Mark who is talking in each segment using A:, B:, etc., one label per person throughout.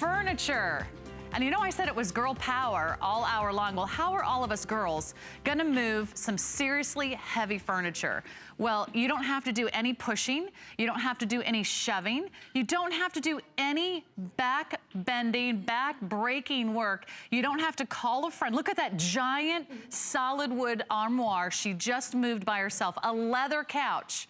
A: furniture. And you know, I said it was girl power all hour long. Well, how are all of us girls gonna move some seriously heavy furniture? Well, you don't have to do any pushing. You don't have to do any shoving. You don't have to do any back bending, back breaking work. You don't have to call a friend. Look at that giant solid wood armoire she just moved by herself. A leather couch.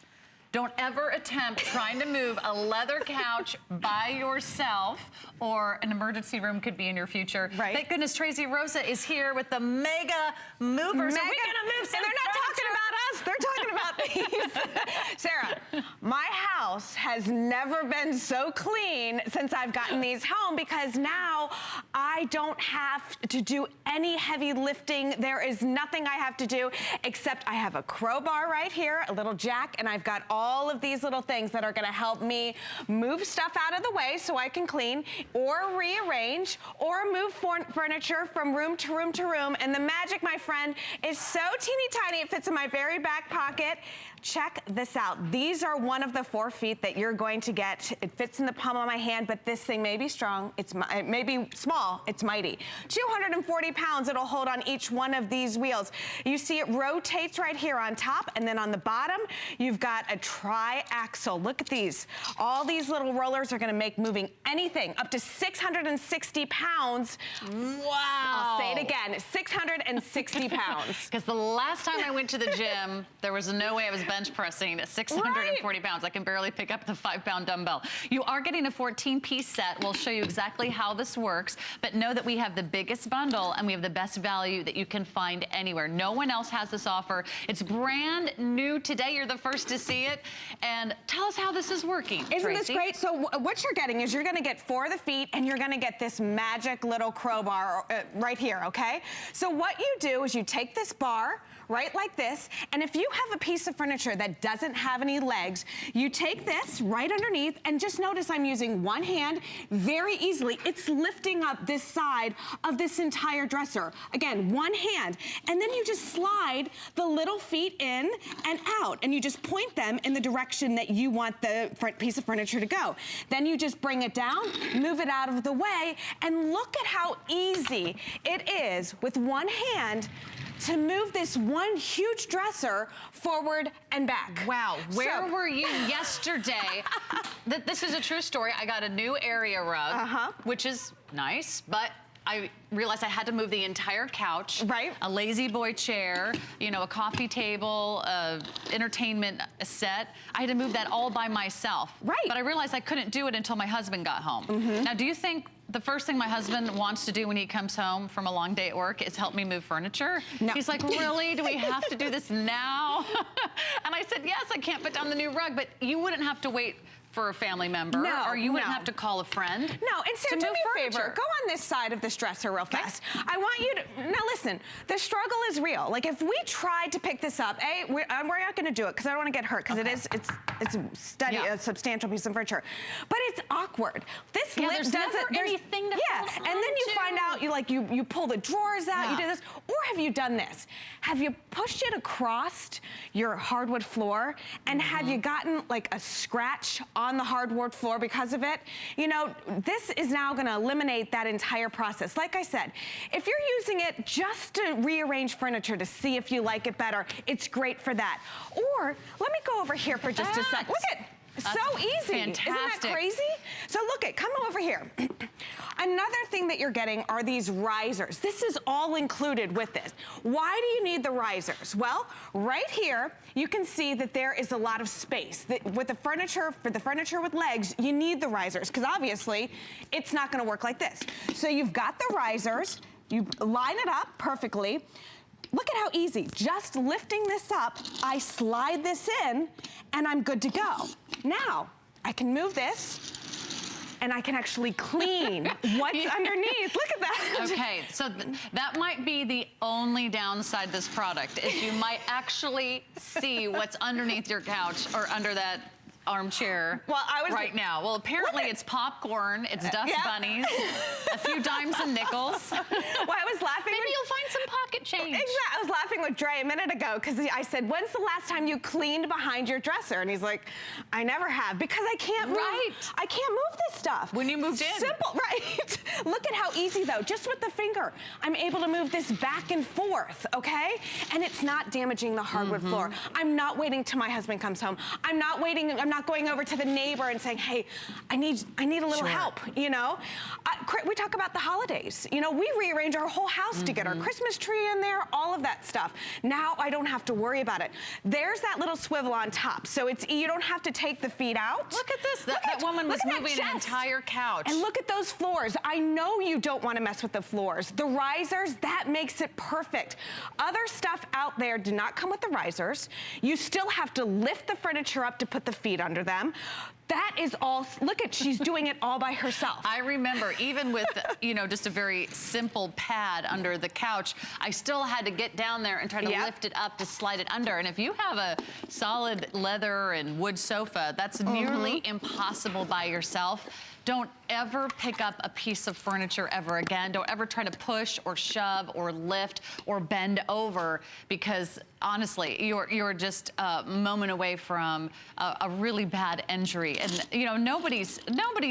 A: Don't ever attempt trying to move a leather couch by yourself, or an emergency room could be in your future. Right. Thank goodness Tracy Rosa is here with the mega movers. Are we gonna move some?
B: And they're not talking about us, they're talking about these. Sarah, my house has never been so clean since I've gotten these home, because now I don't have to do any heavy lifting. There is nothing I have to do except I have a crowbar right here, a little jack, and I've got all of these little things that are gonna help me move stuff out of the way so I can clean, or rearrange, or move furniture from room to room to room. And the magic, my friend, is so teeny tiny, it fits in my very back pocket. Check this out. These are one of the 4 feet that you're going to get. It fits in the palm of my hand, but this thing may be strong, it may be small, it's mighty. 240 pounds it'll hold on each one of these wheels. You see it rotates right here on top, and then on the bottom, you've got a tri-axle. Look at these. All these little rollers are gonna make moving anything up to 660 pounds.
A: Wow.
B: I'll say it again, 660 pounds.
A: Because the last time I went to the gym, there was no way I was bench pressing at 640 pounds. I can barely pick up the 5-pound dumbbell. You are getting a 14-piece set. We'll show you exactly how this works, but know that we have the biggest bundle and we have the best value that you can find anywhere. No one else has this offer. It's brand new today. You're the first to see it. And tell us how this is working,
B: Isn't
A: Tracy.
B: this great? So what you're getting is you're gonna get 4 of the feet, and you're gonna get this magic little crowbar right here, okay? So what you do is you take this bar, right like this, and if you have a piece of furniture that doesn't have any legs, you take this right underneath, and just notice I'm using one hand very easily. It's lifting up this side of this entire dresser. Again, one hand, and then you just slide the little feet in and out, and you just point them in the direction that you want the front piece of furniture to go. Then you just bring it down, move it out of the way, and look at how easy it is with one hand to move this one huge dresser forward and back.
A: Wow, where were you yesterday? This is a true story. I got a new area rug, which is nice, but I realized I had to move the entire couch, a lazy boy chair, you know, a coffee table, entertainment set. I had to move that all by myself. But I realized I couldn't do it until my husband got home. Now, do you think the first thing my husband wants to do when he comes home from a long day at work is help me move furniture? No. He's like, really? Do we have to do this now? And I said, yes, I can't put down the new rug, but you wouldn't have to wait for a family member, or you wouldn't have to call a friend.
B: No, and Sarah, do me a favor. Go on this side of this dresser real fast. I want you to, now listen, the struggle is real. Like, if we tried to pick this up, we're not gonna do it because I don't wanna get hurt, because it's a substantial piece of furniture. But it's awkward. This lip doesn't,
A: anything to hold
B: and then you find out, you pull the drawers out, you do this, or have you done this? Have you pushed it across your hardwood floor, and have you gotten like a scratch on the hardwood floor because of it? You know, this is now gonna eliminate that entire process. Like I said, if you're using it just to rearrange furniture to see if you like it better, it's great for that. Or, let me go over here for just a sec. Look at, so easy.
A: Fantastic.
B: Isn't that crazy? So look it, come over here. Another thing that you're getting are these risers. This is all included with this. Why do you need the risers? Well, right here, you can see that there is a lot of space. With the furniture, for the furniture with legs, you need the risers, because obviously, it's not gonna work like this. So you've got the risers, you line it up perfectly. Look at how easy, just lifting this up, I slide this in, and I'm good to go. Now, I can move this, and I can actually clean what's underneath. Look at that.
A: Okay, so that might be the only downside to this product, is you might actually see what's underneath your couch or under that armchair right now. Well, apparently it's popcorn, it's dust bunnies, a few dimes and nickels.
B: Well, I was laughing.
A: Maybe you'll find some pocket change.
B: Exactly. I was laughing with Dre a minute ago because I said, when's the last time you cleaned behind your dresser? And he's like, I never have, because I can't move.
A: Right.
B: I can't move this stuff.
A: When you moved in.
B: Simple, right? Look at how easy though, just with the finger, I'm able to move this back and forth, okay? And it's not damaging the hardwood floor. I'm not waiting till my husband comes home. I'm not going over to the neighbor and saying, hey, I need a little help, you know? We talk about the holidays. You know, we rearrange our whole house to get our Christmas tree in there, all of that stuff. Now I don't have to worry about it. There's that little swivel on top, so you don't have to take the feet out.
A: Look at this. That woman was moving an entire couch.
B: And look at those floors. I know you don't want to mess with the floors. The risers, that makes it perfect. Other stuff out there do not come with the risers. You still have to lift the furniture up to put the feet under them. That is all, look at, she's doing it all by herself.
A: I remember even with, you know, just a very simple pad under the couch, I still had to get down there and try to lift it up to slide it under. And if you have a solid leather and wood sofa, that's nearly impossible by yourself. Don't ever pick up a piece of furniture ever again. Don't ever try to push or shove or lift or bend over, because honestly, you're just a moment away from a really bad injury. And you know, nobody's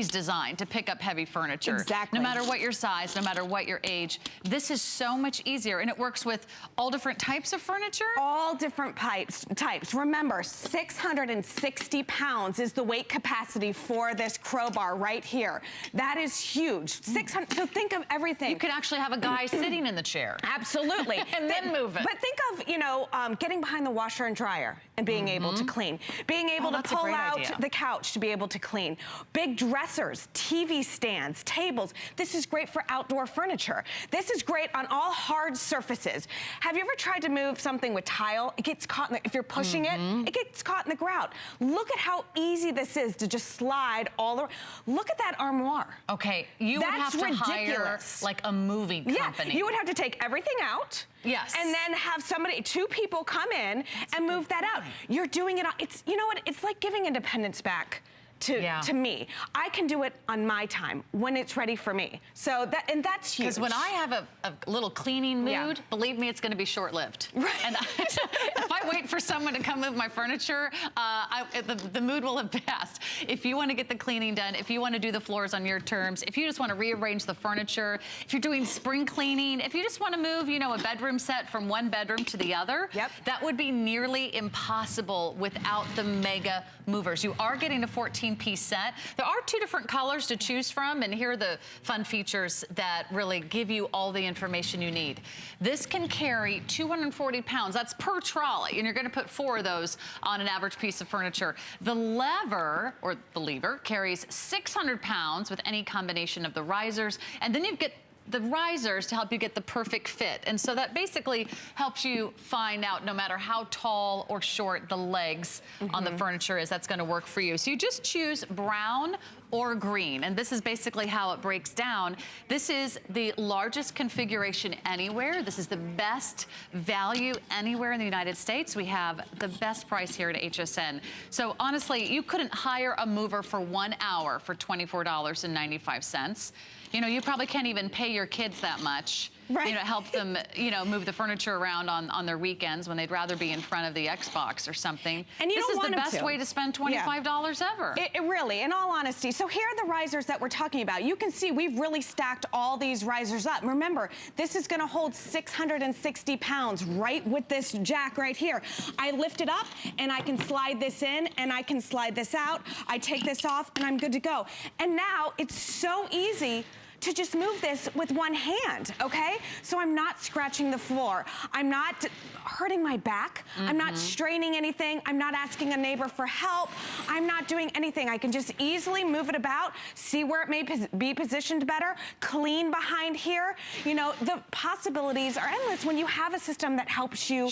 A: designed to pick up heavy furniture.
B: Exactly.
A: No matter what your size, no matter what your age. This is so much easier, and it works with all different types of furniture.
B: All different types. Remember, 660 pounds is the weight capacity for this crowbar right here. That is huge. 600. So think of everything.
A: You could actually have a guy sitting in the chair.
B: Absolutely.
A: And then move it.
B: But think of, you know, getting behind the washer and dryer and being able to clean. Being able to pull out the couch to be able to clean. Big dressers, TV stands, tables. This is great for outdoor furniture. This is great on all hard surfaces. Have you ever tried to move something with tile? It gets caught in the, if you're pushing it gets caught in the grout. Look at how easy this is to just slide all around. Look at that armoire.
A: Okay, you would have to hire like a moving company.
B: Yeah, you would have to take everything out.
A: Yes.
B: And then have two people come in and move that out. You're doing it, you know what, it's like giving independence back to me. I can do it on my time when it's ready for me. So that's huge. Because
A: when I have a little cleaning mood, believe me, it's going to be short-lived.
B: Right.
A: And if I wait for someone to come move my furniture, the mood will have passed. If you want to get the cleaning done, if you want to do the floors on your terms, if you just want to rearrange the furniture, if you're doing spring cleaning, if you just want to move, you know, a bedroom set from one bedroom to the other, that would be nearly impossible without the mega movers. You are getting a 14-piece set. There are 2 different colors to choose from, and here are the fun features that really give you all the information you need. This can carry 240 pounds. That's per trolley, and you're going to put 4 of those on an average piece of furniture. The lever, or the lever, carries 600 pounds with any combination of the risers, and then you get the risers to help you get the perfect fit. And so that basically helps you find out, no matter how tall or short the legs on the furniture is, that's gonna work for you. So you just choose brown or green, and this is basically how it breaks down. This is the largest configuration anywhere. This is the best value anywhere in the United States. We have the best price here at HSN. So honestly, you couldn't hire a mover for 1 hour for $24.95. You know, you probably can't even pay your kids that much. Right. You know, help them, you know, move the furniture around on their weekends when they'd rather be in front of the Xbox or something.
B: And
A: this is the best way to spend $25 ever.
B: It really, in all honesty. So here are the risers that we're talking about. You can see we've really stacked all these risers up. Remember, this is gonna hold 660 pounds right with this jack right here. I lift it up and I can slide this in and I can slide this out. I take this off and I'm good to go. And now it's so easy to just move this with one hand, okay? So I'm not scratching the floor. I'm not hurting my back. I'm not straining anything. I'm not asking a neighbor for help. I'm not doing anything. I can just easily move it about, see where it may be positioned better, clean behind here. You know, the possibilities are endless when you have a system that helps you,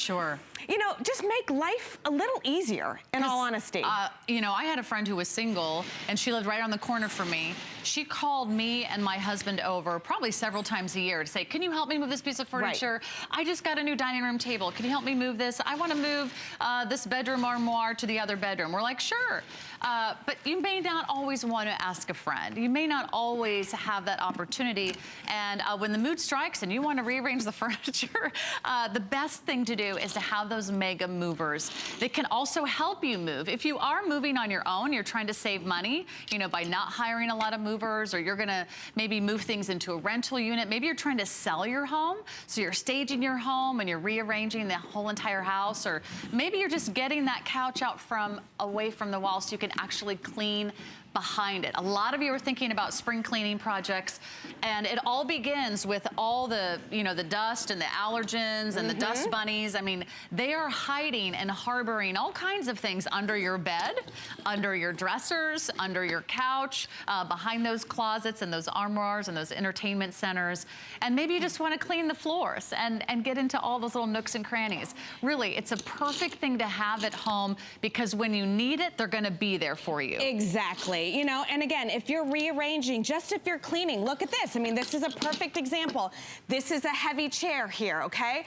B: you know, just make life a little easier, in all honesty.
A: You know, I had a friend who was single, and she lived right on the corner from me, she called me and my husband over probably several times a year to say, can you help me move this piece of furniture? Right. I just got a new dining room table. Can you help me move this? I want to move this bedroom armoire to the other bedroom. We're like, sure. But you may not always want to ask a friend. You may not always have that opportunity. And when the mood strikes and you want to rearrange the furniture, the best thing to do is to have those mega movers that can also help you move. If you are moving on your own, you're trying to save money, you know, by not hiring a lot of movers, or you're going to maybe move things into a rental unit. Maybe you're trying to sell your home, so you're staging your home and you're rearranging the whole entire house, or maybe you're just getting that couch out from away from the wall so you can actually clean behind it. A lot of you are thinking about spring cleaning projects, and it all begins with all the, you know, the dust and the allergens and the dust bunnies. I mean, they are hiding and harboring all kinds of things under your bed, under your dressers, under your couch, behind those closets and those armoires and those entertainment centers. And maybe you just want to clean the floors and get into all those little nooks and crannies. Really, it's a perfect thing to have at home, because when you need it, they're going to be there for you.
B: Exactly. You know, and again, if you're rearranging, just if you're cleaning, look at this. I mean, this is a perfect example. This is a heavy chair here, okay?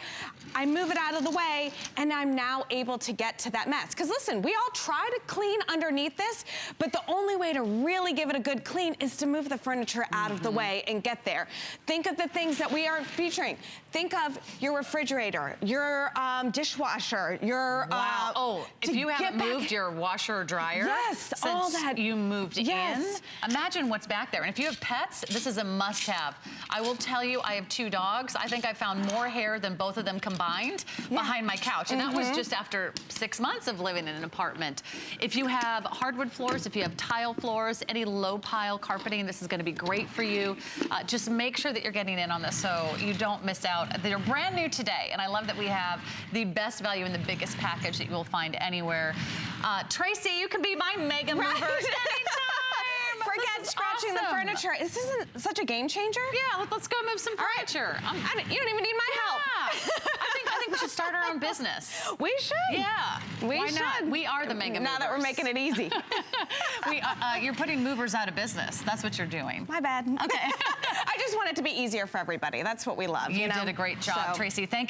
B: I move it out of the way, and I'm now able to get to that mess. Because listen, we all try to clean underneath this, but the only way to really give it a good clean is to move the furniture out of the way and get there. Think of the things that we are featuring. Think of your refrigerator, your dishwasher, your...
A: if you haven't moved your washer or dryer,
B: yes,
A: since
B: all that
A: you moved in,
B: Yes.
A: imagine what's back there. And if you have pets, this is a must-have. I will tell you, I have 2 dogs. I think I found more hair than both of them combined behind my couch. And that was just after 6 months of living in an apartment. If you have hardwood floors, if you have tile floors, any low pile carpeting, this is going to be great for you. Just make sure that you're getting in on this so you don't miss out. They're brand new today, and I love that we have the best value and the biggest package that you will find anywhere. Tracy, you can be my mega mover anytime.
B: Forget scratching the furniture. This isn't such a game changer.
A: Yeah, let's go move some furniture.
B: You don't even need my help.
A: I think we should start our own business.
B: We should.
A: Yeah.
B: Why
A: not? We are the mega movers.
B: Now that we're making it easy.
A: You're putting movers out of business. That's what you're doing.
B: My bad.
A: Okay.
B: I just want it to be easier for everybody. That's what we love.
A: You
B: know?
A: did a great job, Tracy. Thank you.